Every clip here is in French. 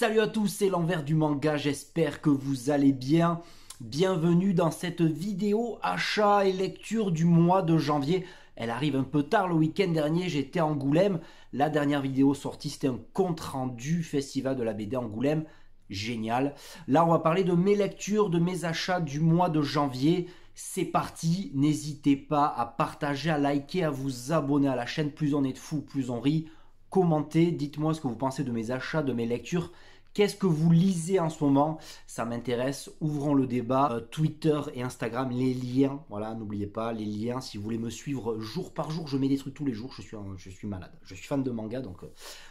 Salut à tous, c'est l'envers du manga, j'espère que vous allez bien. Bienvenue dans cette vidéo achat et lecture du mois de janvier. Elle arrive un peu tard, le week-end dernier j'étais à Angoulême. La dernière vidéo sortie c'était un compte rendu festival de la BD Angoulême. Génial. Là on va parler de mes lectures, de mes achats du mois de janvier. C'est parti, n'hésitez pas à partager, à liker, à vous abonner à la chaîne. Plus on est de fous, plus on rit. Commentez, dites-moi ce que vous pensez de mes achats, de mes lectures. Qu'est-ce que vous lisez en ce moment? Ça m'intéresse. Ouvrons le débat. Twitter et Instagram, les liens. Voilà, n'oubliez pas, les liens. Si vous voulez me suivre jour par jour, je mets des trucs tous les jours. Je suis malade. Je suis fan de manga, donc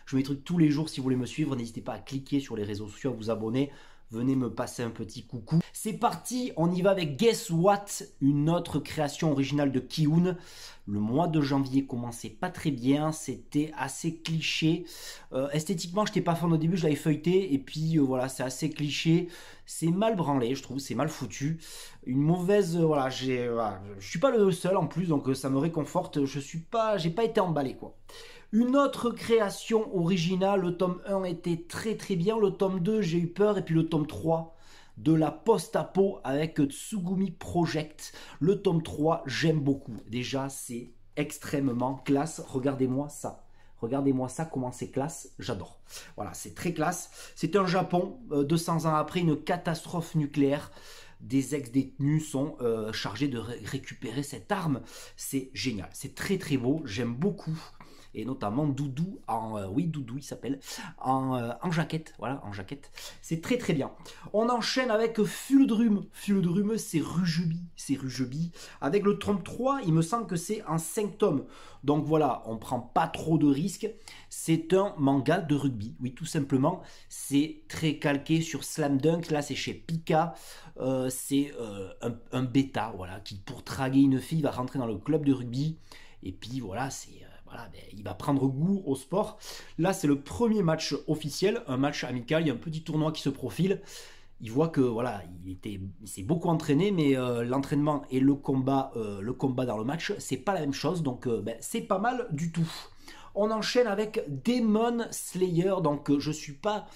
je mets des trucs tous les jours. Si vous voulez me suivre, n'hésitez pas à cliquer sur les réseaux sociaux, à vous abonner. Venez me passer un petit coucou. C'est parti, on y va avec Guess What, une autre création originale de Ki-hoon. Le mois de janvier commençait pas très bien, c'était assez cliché. Esthétiquement, je n'étais pas fan au début, je l'avais feuilleté, et puis voilà, c'est assez cliché. C'est mal branlé, je trouve, c'est mal foutu. Une mauvaise, voilà, je suis pas le seul en plus, donc ça me réconforte. J'ai pas été emballé quoi. Une autre création originale, le tome 1 était très très bien, le tome 2 j'ai eu peur, et puis le tome 3 de la post-apo avec Tsugumi Project. Le tome 3 j'aime beaucoup, déjà c'est extrêmement classe, regardez-moi ça. Regardez-moi ça, comment c'est classe, j'adore. Voilà, c'est très classe. C'est un Japon, 200 ans après une catastrophe nucléaire. Des ex-détenus sont chargés de récupérer cette arme. C'est génial, c'est très très beau, j'aime beaucoup. Et notamment Doudou, oui Doudou il s'appelle, en jaquette, voilà, en jaquette. C'est très très bien. On enchaîne avec Fulldrum. Fulldrum c'est Rujubi. Avec le tome 3, il me semble que c'est en 5 tomes. Donc voilà, on prend pas trop de risques. C'est un manga de rugby, oui tout simplement. C'est très calqué sur Slam Dunk, là c'est chez Pika. C'est un bêta, voilà, qui pour draguer une fille va rentrer dans le club de rugby. Et puis voilà, voilà, il va prendre goût au sport. Là, c'est le premier match officiel, un match amical. Il y a un petit tournoi qui se profile. Il voit que voilà, il s'est beaucoup entraîné, mais l'entraînement et le combat dans le match, c'est pas la même chose. Donc, c'est pas mal du tout. On enchaîne avec Demon Slayer. Donc, je suis pas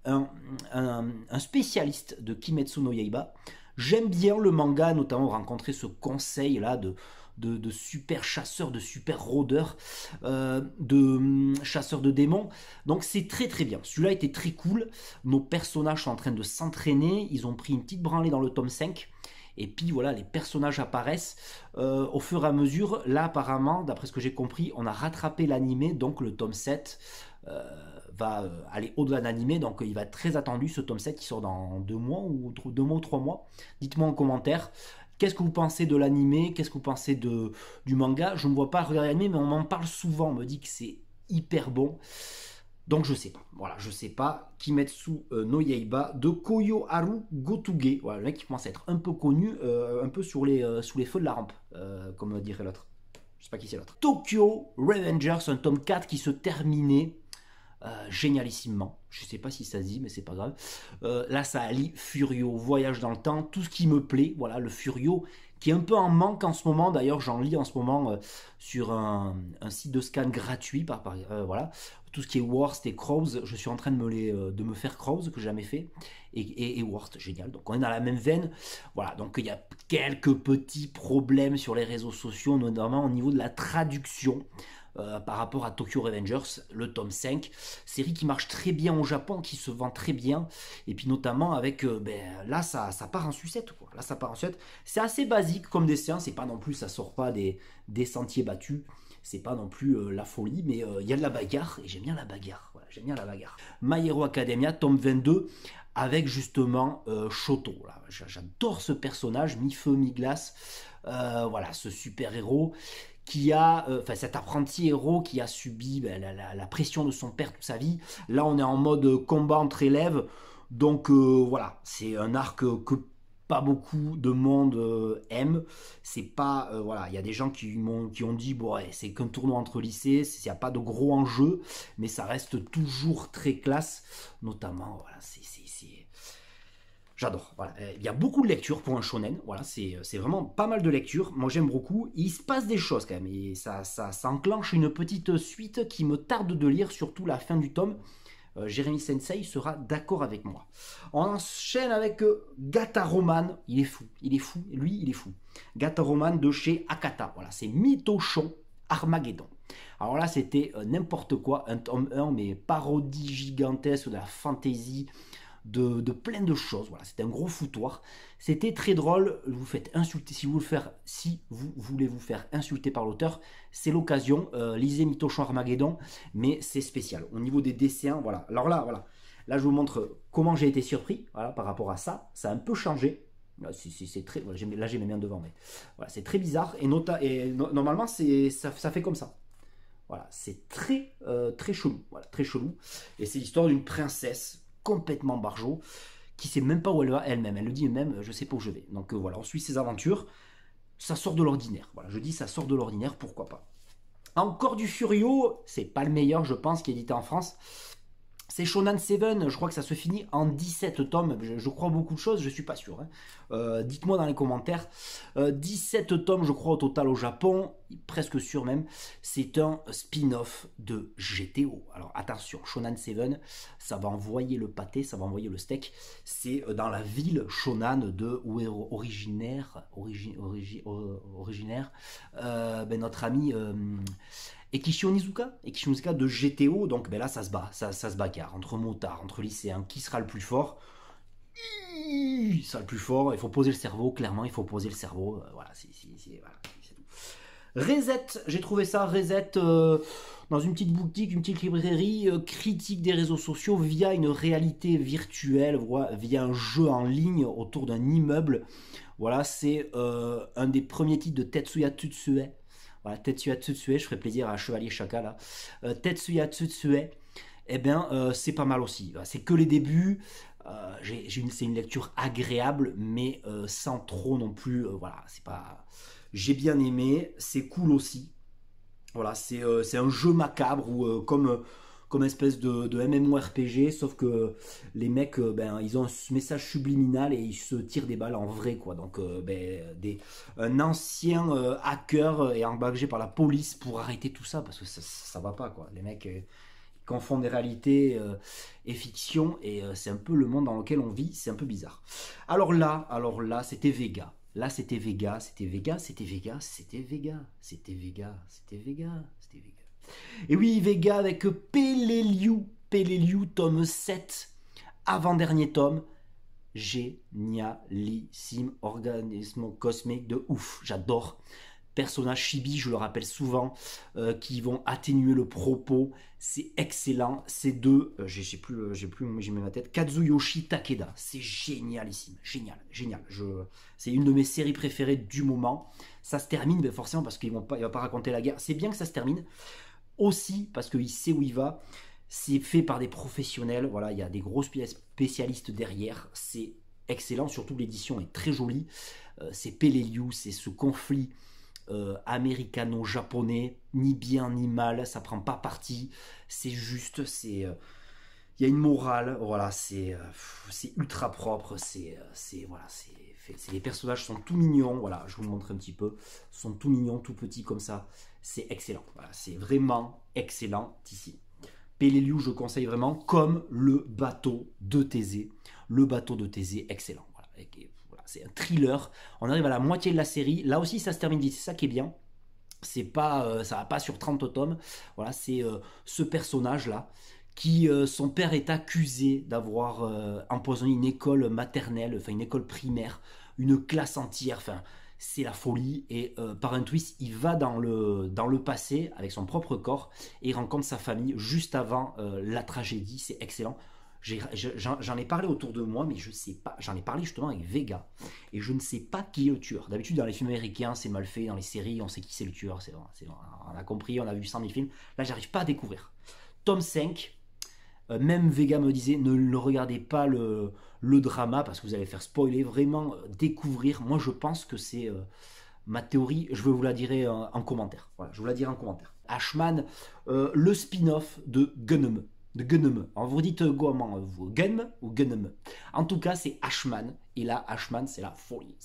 un spécialiste de Kimetsu no Yaiba. J'aime bien le manga, notamment rencontrer ce conseil là de super chasseurs, de super rôdeurs, de chasseurs de démons. Donc c'est très très bien. Celui-là était très cool. Nos personnages sont en train de s'entraîner. Ils ont pris une petite branlée dans le tome 5. Et puis voilà, les personnages apparaissent au fur et à mesure. Là apparemment, d'après ce que j'ai compris, on a rattrapé l'animé. Donc le tome 7 va aller au-delà de l'animé. Donc il va être très attendu ce tome 7 qui sort dans 2 mois ou 3 mois. Dites-moi en commentaire. Qu'est-ce que vous pensez de l'animé? Qu'est-ce que vous pensez du manga? Je ne vois pas regarder l'animé, mais on m'en parle souvent. On me dit que c'est hyper bon. Donc je sais pas. Voilà, je sais pas. Kimetsu no Yaiba de Koyoharu Gotuge. Voilà, le mec qui commence à être un peu connu, un peu sous les feux de la rampe, comme dirait l'autre. Je sais pas qui c'est l'autre. Tokyo Revengers, un tome 4 qui se terminait. Génialissimement, je sais pas si ça se dit mais c'est pas grave. Là ça allie Furio, voyage dans le temps, tout ce qui me plaît, voilà le Furio qui est un peu en manque en ce moment, d'ailleurs j'en lis en ce moment sur un site de scan gratuit, voilà, tout ce qui est Worst et Crows, je suis en train de me faire Crows que j'ai jamais fait, et Worst, génial, donc on est dans la même veine, voilà, donc il y a quelques petits problèmes sur les réseaux sociaux, notamment au niveau de la traduction. Par rapport à Tokyo Revengers, le tome 5, série qui marche très bien au Japon, qui se vend très bien, et puis notamment avec, là ça part en sucette, quoi. Là ça part en sucette, c'est assez basique comme dessin, c'est pas non plus, ça sort pas des sentiers battus, c'est pas non plus la folie, mais il y a de la bagarre, et j'aime bien la bagarre, voilà, j'aime bien la bagarre. My Hero Academia, tome 22, avec justement Shoto, j'adore ce personnage, mi-feu, mi-glace, voilà, ce super-héros, qui a, cet apprenti héros qui a subi la pression de son père toute sa vie. Là, on est en mode combat entre élèves. Donc, voilà, c'est un arc que pas beaucoup de monde aime. C'est pas, voilà, il y a des gens qui ont dit, bon, ouais, c'est qu'un tournoi entre lycées, il n'y a pas de gros enjeux, mais ça reste toujours très classe. Notamment, voilà, j'adore. Voilà. Il y a beaucoup de lectures pour un shonen. Voilà, c'est vraiment pas mal de lectures. Moi, j'aime beaucoup. Il se passe des choses quand même. Et ça enclenche une petite suite qui me tarde de lire, surtout la fin du tome. Jérémy Sensei sera d'accord avec moi. On enchaîne avec Gata Roman. Il est fou, lui il est fou. Gata Roman de chez Akata. Voilà, c'est Mythochon Armageddon. Alors là, c'était n'importe quoi, un tome 1, mais parodie gigantesque de la fantasy, de plein de choses. Voilà, c'était un gros foutoir. C'était très drôle. Vous faites insulter si vous voulez vous faire insulter par l'auteur, c'est l'occasion. Lisez Mythochon Armageddon, mais c'est spécial. Au niveau des dessins, voilà. Alors là, voilà. Là, je vous montre comment j'ai été surpris. Voilà, par rapport à ça, ça a un peu changé. C'est très. Là, j'ai mes mains devant, mais voilà, c'est très bizarre. Normalement, ça fait comme ça. Voilà, c'est très chelou. Voilà, très chelou. Et c'est l'histoire d'une princesse complètement barjot, qui sait même pas où elle va elle-même. Elle le dit même, je sais pas où je vais. Donc voilà, on suit ses aventures. Ça sort de l'ordinaire. Voilà, je dis ça sort de l'ordinaire, pourquoi pas. Encore du Furio, c'est pas le meilleur, je pense, qui est édité en France. C'est Shonan Seven, je crois que ça se finit en 17 tomes. Je crois beaucoup de choses, je suis pas sûr. Hein. Dites-moi dans les commentaires. 17 tomes, je crois, au total au Japon. Presque sûr même. C'est un spin-off de GTO. Alors attention, Shonan Seven, ça va envoyer le pâté, ça va envoyer le steak. C'est dans la ville Shonan de où est originaire notre ami... Ekishi Onizuka de GTO, donc ben là ça se bagarre entre motards, entre lycéens, qui sera le plus fort? Il sera le plus fort, il faut poser le cerveau, clairement il faut poser le cerveau, voilà, c'est tout. Reset, j'ai trouvé ça, Reset, dans une petite boutique, une petite librairie, critique des réseaux sociaux via une réalité virtuelle, via un jeu en ligne autour d'un immeuble. Voilà, c'est un des premiers titres de Tetsuya Tsutsue. Voilà, Tetsuya Tsutsue, je ferai plaisir à Chevalier Chaka là. Tetsuya Tsutsue, eh bien, c'est pas mal aussi. C'est que les débuts. C'est une lecture agréable, mais sans trop non plus. Voilà, c'est pas. J'ai bien aimé, c'est cool aussi. Voilà, c'est un jeu macabre ou comme espèce de MMORPG, sauf que les mecs, ils ont un message subliminal et ils se tirent des balles en vrai, quoi. Donc, un ancien hacker est engagé par la police pour arrêter tout ça, parce que ça va pas, quoi. Les mecs confondent des réalités et fiction, et c'est un peu le monde dans lequel on vit, c'est un peu bizarre. Alors là, c'était Vega. Là, c'était Vega. Et oui, Vega avec Peleliu, tome 7, avant-dernier tome. Génialissime, organisme cosmique de ouf, j'adore. Personnages chibi, je le rappelle souvent, qui vont atténuer le propos, c'est excellent. Ces deux, j'ai mis ma tête, Kazuyoshi Takeda, c'est génialissime, génial. C'est une de mes séries préférées du moment. Ça se termine, mais forcément parce qu'il va pas raconter la guerre. C'est bien que ça se termine, aussi parce qu'il sait où il va. C'est fait par des professionnels, voilà, il y a des gros spécialistes derrière, c'est excellent, surtout l'édition est très jolie. C'est Peleliu, c'est ce conflit américano-japonais, ni bien ni mal, ça prend pas parti, c'est juste, il y a une morale, voilà, c'est ultra propre, les personnages sont tout mignons, voilà, je vous le montre un petit peu, sont tout mignons, tout petits comme ça, c'est excellent, voilà, c'est vraiment excellent ici. Peleliu, je conseille vraiment, comme le bateau de Thésée. Le bateau de Thésée, excellent. Voilà. C'est un thriller. On arrive à la moitié de la série. Là aussi, ça se termine vite. C'est ça qui est bien. C'est pas, ça va pas sur 30 tomes. Voilà, c'est ce personnage-là qui, son père est accusé d'avoir empoisonné une école maternelle, enfin une école primaire, une classe entière, enfin c'est la folie, et par un twist, il va dans le passé avec son propre corps et il rencontre sa famille juste avant la tragédie, c'est excellent. J'en ai parlé autour de moi, mais je sais pas, j'en ai parlé justement avec Vega, et je ne sais pas qui est le tueur. D'habitude dans les films américains, c'est mal fait, dans les séries, on sait qui c'est le tueur, on a compris, on a vu 100 000 films, là j'arrive pas à découvrir. Tome 5, même Vega me disait, ne regardez pas le drama parce que vous allez faire spoiler, vraiment découvrir. Moi je pense que c'est ma théorie, je vous la dirai en commentaire. Voilà, je vous la dirai en commentaire. Ashman, le spin-off de Gunm. Alors vous dites comment vous, Gunm ou Gunm? En tout cas c'est Ashman, et là Ashman c'est la folie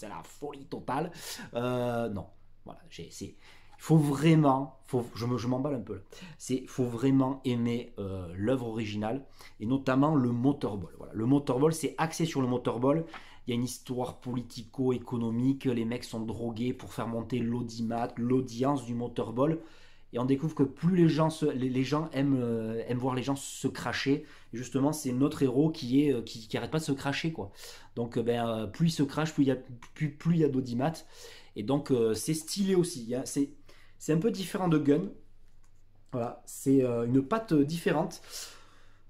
totale. Non, voilà, Il faut vraiment, je m'emballe un peu là, faut vraiment aimer l'œuvre originale et notamment le motorball. Voilà. Le motorball, c'est axé sur le motorball. Il y a une histoire politico-économique, les mecs sont drogués pour faire monter l'audimat, l'audience du motorball. Et on découvre que plus les gens aiment voir les gens se cracher. Et justement, c'est notre héros qui arrête pas de se cracher, quoi. Donc, plus il se crache, plus il y a d'audimat. Et donc, c'est stylé aussi. C'est un peu différent de Gun. Voilà, c'est une patte différente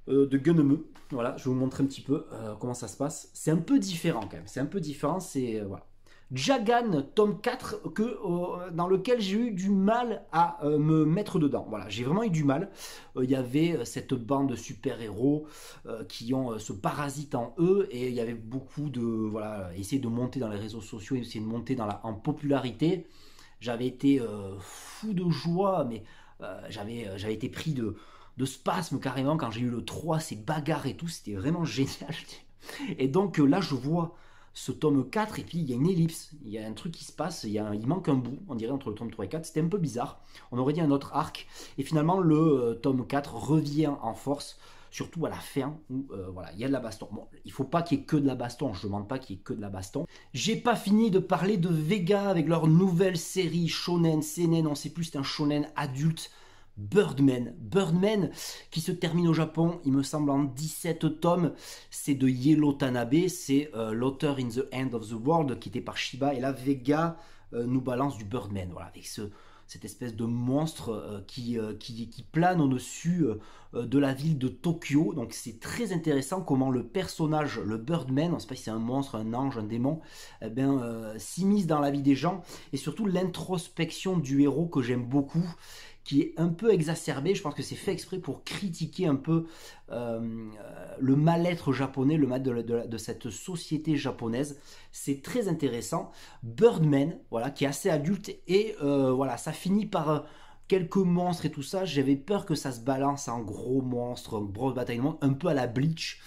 de Gunme. Voilà, je vais vous montrer un petit peu comment ça se passe. C'est un peu différent quand même. C'est un peu différent. C'est voilà. Jagan, tome 4, dans lequel j'ai eu du mal à me mettre dedans. Voilà, j'ai vraiment eu du mal. Il y avait cette bande de super-héros qui ont ce parasite en eux, et il y avait beaucoup de... Voilà, essayer de monter dans les réseaux sociaux, essayer de monter en popularité. J'avais été fou de joie, mais j'avais été pris de spasme carrément quand j'ai eu le 3, ces bagarres et tout, c'était vraiment génial. Et donc là, je vois ce tome 4, et puis il y a une ellipse, il y a un truc qui se passe, il manque un bout, on dirait, entre le tome 3 et 4, c'était un peu bizarre, on aurait dit un autre arc, et finalement le tome 4 revient en force, surtout à la fin, où voilà, il y a de la baston. Bon, il faut pas qu'il y ait que de la baston, je ne demande pas qu'il y ait que de la baston. J'ai pas fini de parler de Vega avec leur nouvelle série shonen, seinen, on sait plus, c'est un shonen adulte, Birdman. Birdman qui se termine au Japon, il me semble en 17 tomes, c'est de Yellow Tanabe, c'est l'auteur In the End of the World qui était par Shiba, et là Vega nous balance du Birdman, voilà, avec cette espèce de monstre qui plane au-dessus de la ville de Tokyo. Donc c'est très intéressant comment le personnage, le Birdman, on ne sait pas si c'est un monstre, un ange, un démon, s'immisce dans la vie des gens, et surtout l'introspection du héros que j'aime beaucoup, qui est un peu exacerbé. Je pense que c'est fait exprès pour critiquer un peu le mal-être japonais, le mal de cette société japonaise. C'est très intéressant. Birdman, voilà, qui est assez adulte, et voilà, ça finit par quelques monstres et tout ça. J'avais peur que ça se balance en gros monstre, en grosse bataille de monstres, un peu à la Bleach.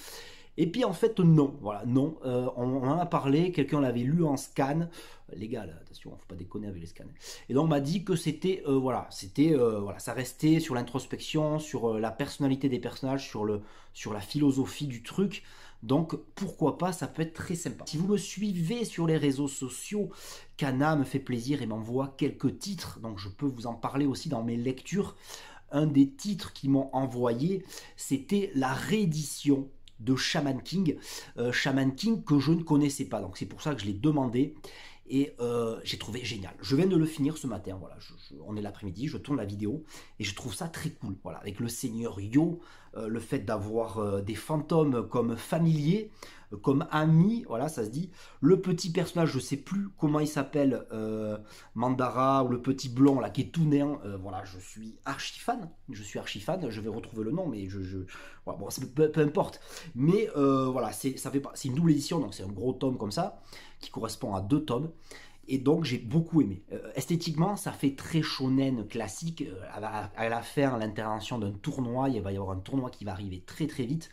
Et puis en fait non, voilà, non, on en a parlé, quelqu'un l'avait lu en scan, les gars, là, attention, faut pas déconner avec les scans. Et donc on m'a dit que c'était, voilà, ça restait sur l'introspection, sur la personnalité des personnages, sur la philosophie du truc. Donc pourquoi pas, ça peut être très sympa. Si vous me suivez sur les réseaux sociaux, Kana me fait plaisir et m'envoie quelques titres, donc je peux vous en parler aussi dans mes lectures. Un des titres qu'ils m'ont envoyé, c'était la réédition de Shaman King, que je ne connaissais pas, donc c'est pour ça que je l'ai demandé, et j'ai trouvé génial. Je viens de le finir ce matin, voilà, on est l'après-midi, je tourne la vidéo, et je trouve ça très cool, voilà, avec le Seigneur Yo, le fait d'avoir des fantômes comme familiers, comme amis, voilà, ça se dit. Le petit personnage, je sais plus comment il s'appelle, Mandara, ou le petit blond là qui est tout néant, voilà, je suis archi fan, je vais retrouver le nom, mais voilà, bon, peu importe, mais voilà, c'est une double édition, donc c'est un gros tome comme ça, qui correspond à 2 tomes. Et donc j'ai beaucoup aimé. Esthétiquement, ça fait très shonen classique. À la fin, l'intervention d'un tournoi, il va y avoir un tournoi qui va arriver très très vite.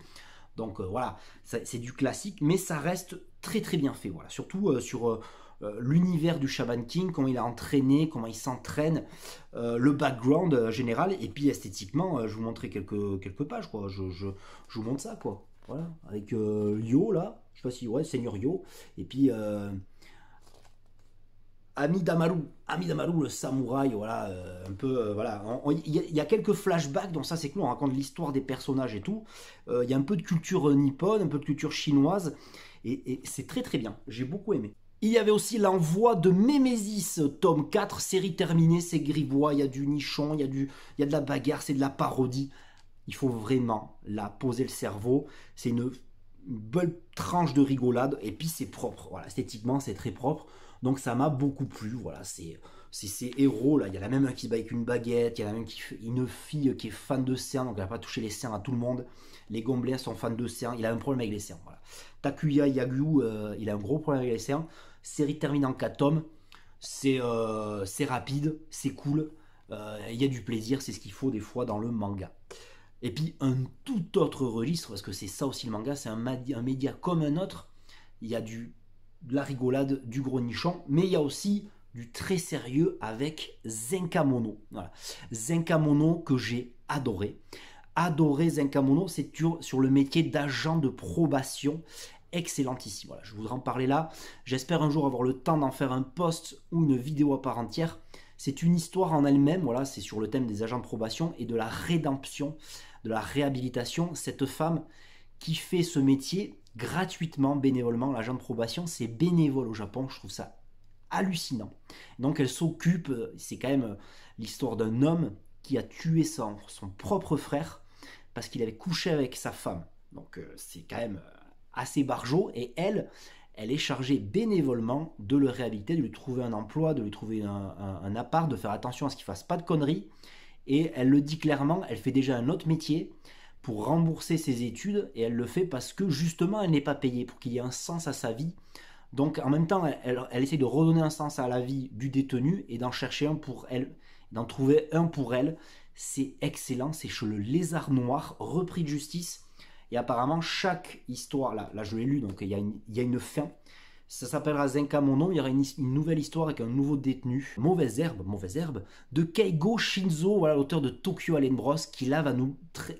Donc voilà, c'est du classique, mais ça reste très très bien fait. Voilà, surtout sur l'univers du Shaman King, comment il a entraîné, comment il s'entraîne, le background général, et puis esthétiquement, je vous montrer quelques pages, quoi. Je vous montre ça, quoi. Voilà, avec Yo là, je sais pas si, ouais, Seigneur Yo, et puis Amidamaru, le samouraï, voilà, un peu, voilà. Il y a quelques flashbacks, donc ça c'est cool, on raconte l'histoire des personnages et tout. Il y a un peu de culture nippone, un peu de culture chinoise, et c'est très très bien, j'ai beaucoup aimé. Il y avait aussi l'envoi de Mémésis, tome 4, série terminée, c'est grivois, il y a du nichon, il y a de la bagarre, c'est de la parodie. Il faut vraiment là poser le cerveau, c'est une belle tranche de rigolade, et puis c'est propre, voilà, esthétiquement c'est très propre. Donc ça m'a beaucoup plu, voilà, c'est ces héros là, il y en a même un qui se bat avec une baguette, il y en a même une fille qui est fan de seins, donc elle n'a pas touché les seins à tout le monde, les gobelins sont fans de seins, il a un problème avec les seins, voilà. Takuya Yagyu, il a un gros problème avec les seins, série terminée en 4 tomes, c'est rapide, c'est cool, il y a du plaisir, c'est ce qu'il faut des fois dans le manga. Et puis un tout autre registre, parce que c'est ça aussi le manga, c'est un média comme un autre, il y a de la rigolade, du gros nichon, mais il y a aussi du très sérieux avec Zenkamono. Voilà. Zenkamono que j'ai adoré. Adoré Zenkamono, c'est sur le métier d'agent de probation. Excellentissime. Voilà, je voudrais en parler là. J'espère un jour avoir le temps d'en faire un post ou une vidéo à part entière. C'est une histoire en elle-même, voilà, c'est sur le thème des agents de probation et de la rédemption, de la réhabilitation. Cette femme qui fait ce métier gratuitement, bénévolement, l'agent de probation, c'est bénévole au Japon, je trouve ça hallucinant. Donc elle s'occupe, c'est quand même l'histoire d'un homme qui a tué son propre frère parce qu'il avait couché avec sa femme. Donc c'est quand même assez barjot, et elle est chargée bénévolement de le réhabiliter, de lui trouver un emploi, de lui trouver un appart, de faire attention à ce qu'il ne fasse pas de conneries. Et elle le dit clairement, elle fait déjà un autre métier pour rembourser ses études, et elle le fait parce que justement elle n'est pas payée, pour qu'il y ait un sens à sa vie. Donc en même temps, elle essaie de redonner un sens à la vie du détenu et d'en chercher un pour elle, d'en trouver un pour elle. C'est excellent, c'est chez le Lézard Noir, repris de justice. Et apparemment, chaque histoire, là je l'ai lu, donc il y a une fin. Ça s'appellera Zenkamono, il y aura une nouvelle histoire avec un nouveau détenu. Mauvaise herbe, de Keigo Shinzo, voilà, l'auteur de Tokyo Alien Bros, qui là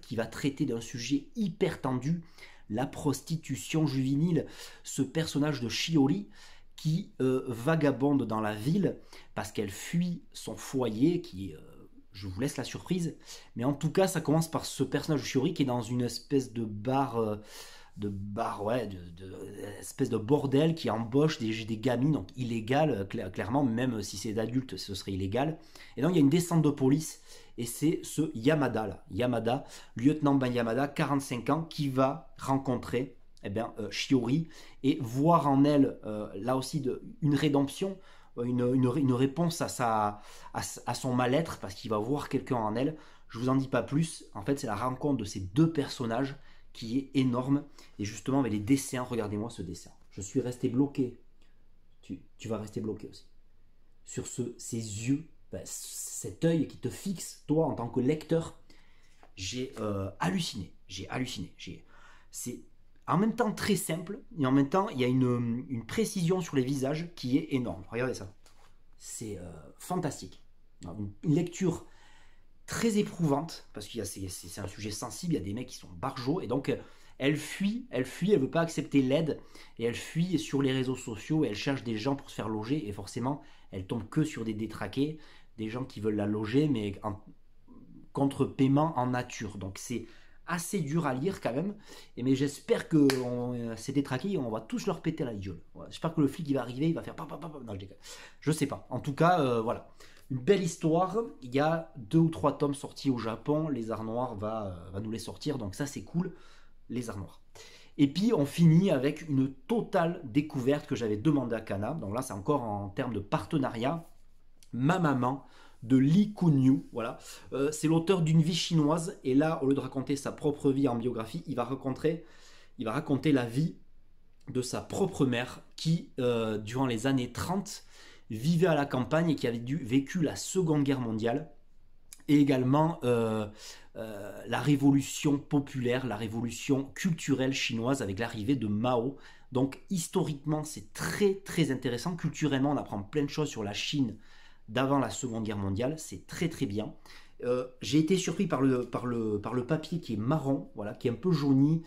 qui va traiter d'un sujet hyper tendu, la prostitution juvénile. Ce personnage de Shiori qui vagabonde dans la ville parce qu'elle fuit son foyer, qui je vous laisse la surprise, mais en tout cas ça commence par ce personnage de Shiori qui est dans une espèce de bar, espèce de bordel, qui embauche des gamines, donc illégal, clairement, même si c'est d'adultes ce serait illégal. Et donc il y a une descente de police, et c'est ce Yamada là, lieutenant Ben Yamada, 45 ans, qui va rencontrer Shiori et voir en elle là aussi une rédemption, une réponse à son mal-être, parce qu'il va voir quelqu'un en elle. Je vous en dis pas plus. En fait, c'est la rencontre de ces deux personnages qui est énorme. Et justement, avec les dessins, regardez-moi ce dessin. Je suis resté bloqué. Tu vas rester bloqué aussi. Sur ces yeux, cet œil qui te fixe, toi, en tant que lecteur. J'ai halluciné. C'est en même temps très simple, et en même temps, il y a une précision sur les visages qui est énorme. Regardez ça. C'est fantastique. Une lecture très éprouvante, parce que c'est un sujet sensible, il y a des mecs qui sont barjots, et donc elle fuit, elle veut pas accepter l'aide, et elle fuit sur les réseaux sociaux, et elle cherche des gens pour se faire loger, et forcément, elle tombe que sur des détraqués, des gens qui veulent la loger, mais contre paiement en nature. Donc c'est assez dur à lire quand même, mais j'espère que ces détraqués, on va tous leur péter la gueule. Voilà. J'espère que le flic il va arriver, il va faire non, je sais pas. En tout cas, voilà. Une belle histoire. Il y a 2 ou 3 tomes sortis au Japon. Lézard Noir va nous les sortir, donc ça c'est cool. Lézard Noir. Et puis on finit avec une totale découverte que j'avais demandé à Kana. Donc là c'est encore en termes de partenariat. Ma maman de Lee Kun-yu, voilà. C'est l'auteur d'une vie chinoise, et là, au lieu de raconter sa propre vie en biographie, il va raconter la vie de sa propre mère qui, durant les années 30, vivait à la campagne et qui avait vécu la Seconde Guerre mondiale, et également la révolution populaire, la révolution culturelle chinoise avec l'arrivée de Mao. Donc historiquement, c'est très très intéressant. Culturellement, on apprend plein de choses sur la Chine d'avant la Seconde Guerre mondiale, c'est très très bien. J'ai été surpris par le papier qui est marron, voilà, qui est un peu jauni,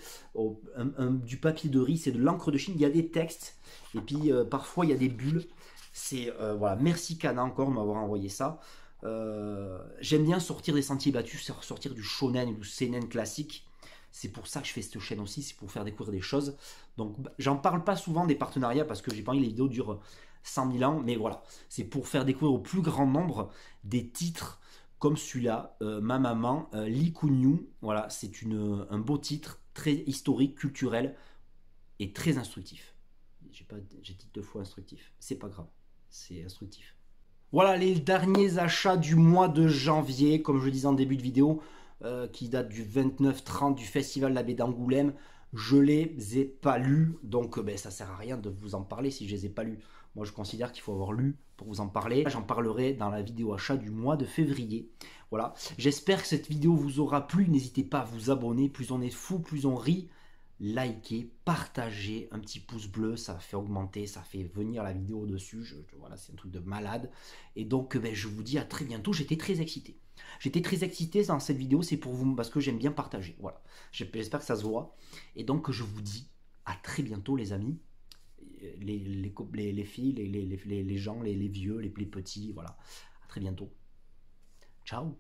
du papier de riz, c'est de l'encre de Chine, il y a des textes, et puis parfois il y a des bulles. C'est voilà, merci Kana encore de m'avoir envoyé ça. J'aime bien sortir des sentiers battus, sortir du shonen ou du seinen classique. C'est pour ça que je fais cette chaîne aussi, c'est pour faire découvrir des choses. Donc j'en parle pas souvent des partenariats parce que j'ai pas envie que les vidéos durent 100 000 ans, mais voilà, c'est pour faire découvrir au plus grand nombre des titres comme celui-là, Ma Maman, Lee Kun-yu. Voilà, c'est un beau titre, très historique, culturel et très instructif. J'ai dit 2 fois instructif, c'est pas grave, c'est instructif. Voilà les derniers achats du mois de janvier, comme je le disais en début de vidéo, qui datent du 29-30 du Festival de la Baie d'Angoulême. Je les ai pas lus, donc ça sert à rien de vous en parler si je les ai pas lus. Moi je considère qu'il faut avoir lu pour vous en parler. J'en parlerai dans la vidéo achat du mois de février. Voilà, j'espère que cette vidéo vous aura plu. N'hésitez pas à vous abonner, plus on est fou, plus on rit. likez, partagez, un petit pouce bleu, ça fait augmenter, ça fait venir la vidéo dessus, voilà, c'est un truc de malade. Et donc, je vous dis à très bientôt, j'étais très excité. J'étais très excité dans cette vidéo, c'est pour vous, parce que j'aime bien partager, voilà. J'espère que ça se voit. Et donc, je vous dis à très bientôt, les amis, les filles, les gens, les vieux, les petits, voilà. À très bientôt. Ciao.